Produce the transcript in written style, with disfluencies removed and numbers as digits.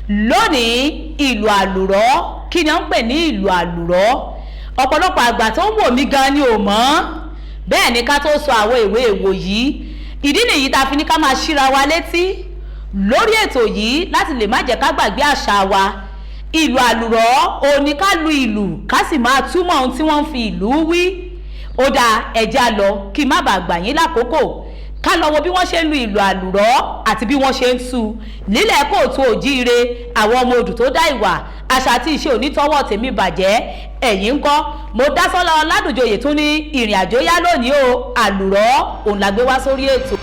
lónìí ìlù àlùrọ̀ kí ni wọ́n ń pè ní ìlù àlùrọ̀ ọ̀pọ̀lọpọ̀ àgbà tó ń wò mí gan ni ò mọ̀ bẹ́ẹ̀ ni ká tó sọ àwọn ìwé èwò yìí ìdí nìyí tá a fi ní ká máa ṣíra wa létí lórí ètò yìí láti lè má jẹ́ ká gbàgbé àṣà wa ìlù àlùrọ̀ òní ká lu ìlù ká sì máa túmọ̀ ohun tí wọ́n ń fi ìlú wí ó dáa ẹja lọ kí n má bàa gbà yín lákòókò ká lọ wo bí wọ́n ṣe ń lu ìlù àlùrọ̀ àti bí wọ́n ṣe ń tú nílẹ̀ kóòtù òjíire àwọn ọmọ odù tó dá ìwà àṣà àti ìṣe onítọ́wọ́ tèmi bàjẹ́ ẹ̀yìn ń kọ́ mo dá sọ́lá Ọládùnjoyè tó ní ìrìn àjò yá lónìí o àlùrọ̀ òun la gbé wá sórí ètò.